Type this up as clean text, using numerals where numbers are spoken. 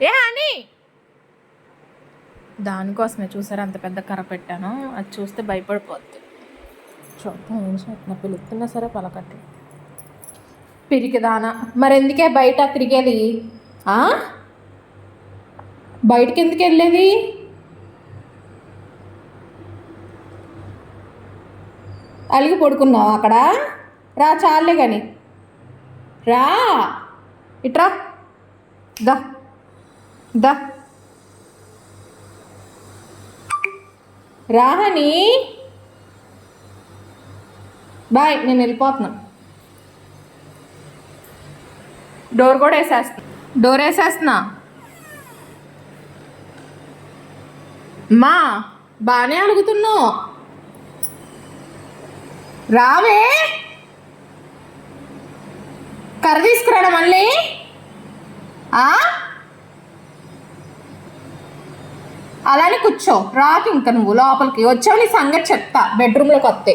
ఏ అని దానికోసమే చూసారా అంత పెద్ద కర్ర పెట్టాను, అది చూస్తే భయపడిపోద్ది. చూద్దాం ఏం చేస్తున్నా, పిలుస్తున్నా సరే పలకట్టి పిరికిదానా. మరి ఎందుకే బయట తిరిగేది? బయటికి ఎందుకు వెళ్ళేది? అలిగి పడుకున్నావు అక్కడ? రా చాలే కానీ రా, ఇట్రా, దా దా రాహని. బాయ్, నేను వెళ్ళిపోతున్నా. డోర్ కూడా డోర్ వేసేస్తున్నా. మా బాగానే అడుగుతున్నావు, రావే. కర్ర తీసుకురాడా మళ్ళీ? అలానే కూర్చో, రాకు ఇంకా నువ్వు లోపలికి వచ్చావు. నీ సంగతి చెప్తా బెడ్రూమ్లోకి వస్తే.